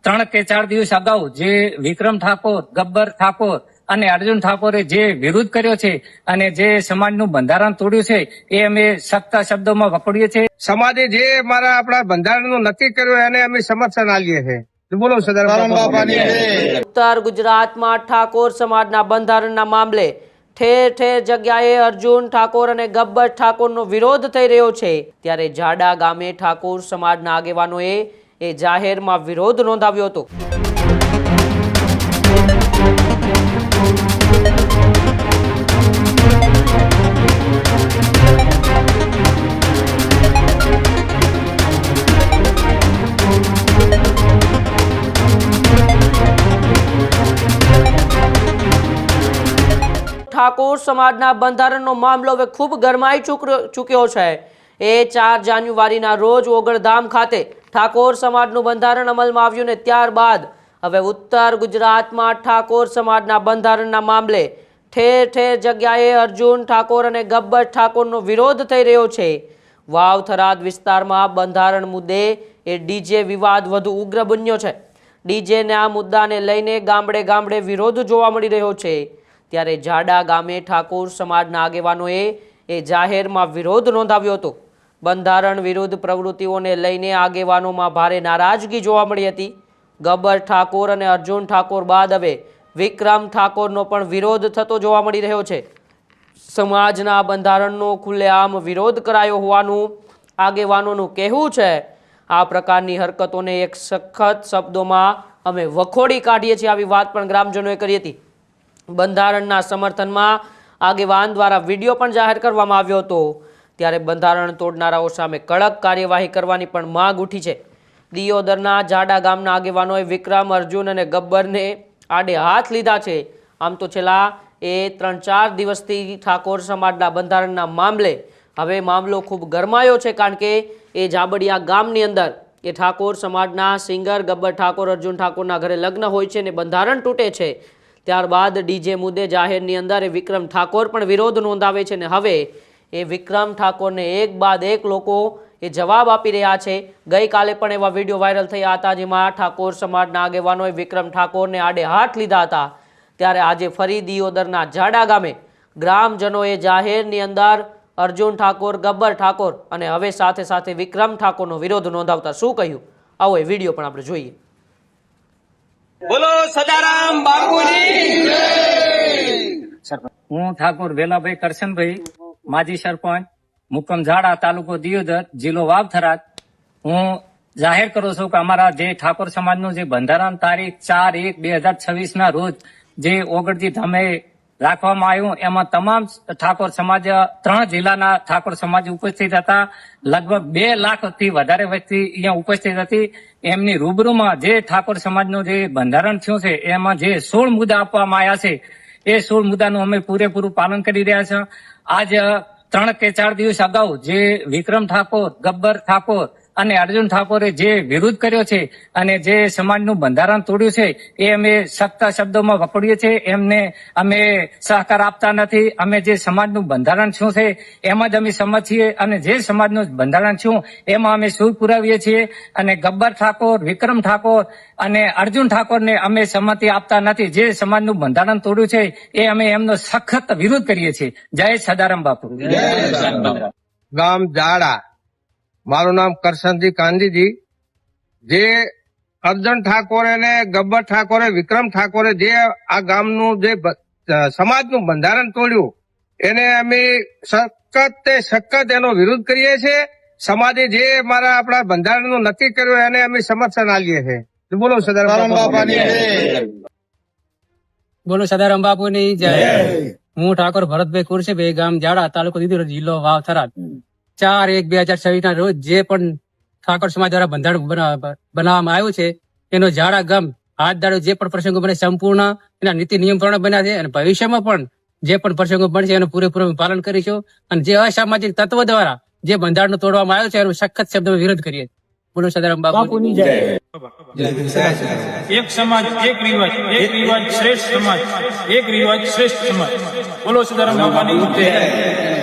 3 કે 4 દિવસ અગાઉ જે વિક્રમ ઠાકોર, ગબ્બર ઠાકોર અને અર્જુન ઠાકોરે જે વિરોધ કર્યો છે અને જે સમાજનું બંધારણ તોડ્યું છે એ અમે સખ્ત શબ્દોમાં વખોડીએ છીએ. સમાજે જે આપણા બંધારણનું નક્કી કર્યું એને અમે સમર્થન આપીએ છીએ. બોલો સદારામ બાપાની. ઉત્તર ગુજરાતમાં ઠાકોર સમાજના બંધારણના મામલે ઠેર ઠેર જગ્યાએ અર્જુન ઠાકોર અને ગબ્બર ઠાકોરનો વિરોધ થઈ રહ્યો છે. ત્યારે જાડા ગામે ઠાકોર સમાજના આગેવાનોએ જાહેરમાં વિરોધ નોંધાવ્યો હતો. ઠાકોર સમાજના બંધારણનો મામલો હવે ખૂબ ગરમાઈ ચૂક્યો છે. 4 જાન્યુઆરીના રોજ ઓગળધામ ખાતે ઠાકોર સમાજનું બંધારણ અમલમાં આવ્યું ને ત્યારબાદ હવે ઉત્તર ગુજરાતમાં ઠાકોર સમાજના બંધારણના મામલે ઠેર ઠેર જગ્યાએ અર્જુન ઠાકોર અને ગબ્બર ઠાકોરનો વિરોધ થઈ રહ્યો છે. વાવ થરાદ વિસ્તારમાં બંધારણ મુદ્દે ડીજે વિવાદ વધુ ઉગ્ર બન્યો છે. ડીજેના મુદ્દાને લઈને ગામડે ગામડે વિરોધ જોવા મળી રહ્યો છે. ત્યારે જાડા ગામે ઠાકોર સમાજના આગેવાનોએ જાહેરમાં વિરોધ નોંધાવ્યો હતો. બંધારણ વિરુદ્ધ પ્રવૃત્તિઓને લઈને આગેવાનોમાં ભારે નારાજગી જોવા મળી હતી. ગબ્બર ઠાકોર અને અર્જુન ઠાકોર બાદ હવે વિક્રમ ઠાકોરનો પણ વિરોધ થતો જોવા મળી રહ્યો છે. સમાજના બંધારણનો ખુલ્લેઆમ વિરોધ કરાયો હોવાનું આગેવાનોનું કહેવું છે. આ પ્રકારની હરકતોને એક સખત શબ્દોમાં અમે વખોડી કાઢીએ છીએ, આવી વાત પણ ગ્રામજનોએ કરી હતી. બંધારણના સમર્થનમાં આગેવાન દ્વારા વિડીયો પણ જાહેર કરવામાં આવ્યો હતો. ત્યારે બંધારણ તોડનારાઓ સામે કડક કાર્યવાહી કરવાની પણ માંગ ઉઠી છે. દિયોદરના જાડા ગામના આગેવાનોએ વિક્રમ, અર્જુન અને ગબ્બરને આડે હાથ લીધા છે. આમ તો છેલ્લા 3-4 દિવસથી ઠાકોર સમાજના બંધારણના મામલે હવે મામલો ખૂબ ગરમાયો છે. કારણ કે જાબડિયા ગામની અંદર ઠાકોર સમાજના સિંગર ગબ્બર ઠાકોર, અર્જુન ઠાકોરના ઘરે લગ્ન હોય છે અને બંધારણ તૂટે છે. ત્યારબાદ ડીજે મુદ્દે જાહેરની અંદર વિક્રમ ઠાકોર પણ વિરોધ નોંધાવે છે અને હવે વિક્રમ ઠાકોરને એક બાદ એક લોકો જવાબ આપી રહ્યા છે. ગઈકાલે પણ એવા વિડીયો વાયરલ થયા હતા જેમાં ઠાકોર સમાજના આગેવાનોએ વિક્રમ ઠાકોરને આડે હાથ લીધા હતા. ત્યારે આજે ફરી દિયોદરના જાડા ગામે ગ્રામજનોએ જાહેરની અંદર અર્જુન ઠાકોર, ગબ્બર ઠાકોર અને હવે સાથે સાથે વિક્રમ ઠાકોરનો વિરોધ નોંધાવતા શું કહ્યું, આવો એ વિડીયો પણ આપણે જોઈએ. બોલો સદારામ બાપુની જય. હું ઠાકોર વેલાભાઈ કરશનભાઈ, માજી સરપંચ, મુકમ ઝાડા, તાલુકો દિયોદર, જિલ્લો વાવ થરાદ. હું જાહેર કરું છું કે અમારા જે ઠાકોર સમાજનું જે બંધારણ તારીખ 4/1/2026 ના રોજ જે ઓગળજી ધામે રાખવામાં આવ્યું એમાં તમામ ઠાકોર સમાજ 3 જિલ્લાના ઠાકોર સમાજ ઉપસ્થિત હતા. લગભગ 2 લાખથી વધારે વસ્તી અહીંયા ઉપસ્થિત હતી. એમની રૂબરૂમાં જે ઠાકોર સમાજનું જે બંધારણ થયું છે એમાં જે 16 મુદ્દા આપવામાં આવ્યા છે એ 16 મુદ્દાનું અમે પૂરેપૂરું પાલન કરી રહ્યા છીએ. આજ 3 કે 4 દિવસ અગાઉ જે વિક્રમ ઠાકોર, ગબ્બર ઠાકોર અને અર્જુન ઠાકોરે જે વિરોધ કર્યો છે અને જે સમાજનું બંધારણ તોડ્યું છે એ અમે સખ્ત શબ્દોમાં વખોડીએ છીએ. એમને અમે સહકાર આપતા નથી. અમે જે સમાજનું બંધારણ શું છે એમાં જ અમે સમજ છીએ અને જે સમાજનું બંધારણ શું એમાં અમે સૂર પુરાવીએ છીએ. અને ગબ્બર ઠાકોર, વિક્રમ ઠાકોર અને અર્જુન ઠાકોરને અમે સંમતિ આપતા નથી. જે સમાજનું બંધારણ તોડ્યું છે એ અમે એમનો સખત વિરોધ કરીએ છીએ. જય સદારામ બાપુ. ગામ જાડા, મારું નામ કરશનજી કાંજીજી. જે અર્જુન ઠાકોરે ને ગબ્બર ઠાકોરે, વિક્રમ ઠાકોરે જે આ ગામનું જે સમાજનું બંધારણ તોડ્યું એને અમે સખત એનો વિરોધ કરીએ છીએ. સમાજે જે આપણા બંધારણનું નક્કી કર્યું એને અમે સમર્થન આપીએ છીએ. બોલો સદારામ બાપાની જય. બોલો સદારામ બાપુની જય. હું ઠાકોર ભરતભાઈ કુરશીભાઈ, ગામ જાડા, તાલુકો દિયોદર, જિલ્લો વાવ થરાદ. 4/1/2026 ના રોજ જે પણ ઠાકોર સમાજ દ્વારા બંધારણ બનાવવામાં આવ્યું છે એનો જાડા ગામ હાથ દાડો જે પણ પ્રસંગો બને સંપૂર્ણ એના નીતિ નિયમ પ્રમાણે બન્યા છે અને ભવિષ્યમાં પણ જે પણ પ્રસંગો બનશે એનું પૂરેપૂરું પાલન કરીશું. અને જે અસામાજિક તત્વો દ્વારા જે બંધારણ તોડવામાં આવ્યું છે એનો સખત શબ્દમાં વિરોધ કરીએ. બોલો સદારામ બાપુની જય. એક સમાજ, એક રિવાજ શ્રેષ્ઠ સમાજ, એક રિવાજ શ્રેષ્ઠ સમાજ. બોલો સદારામ બાપાની જય.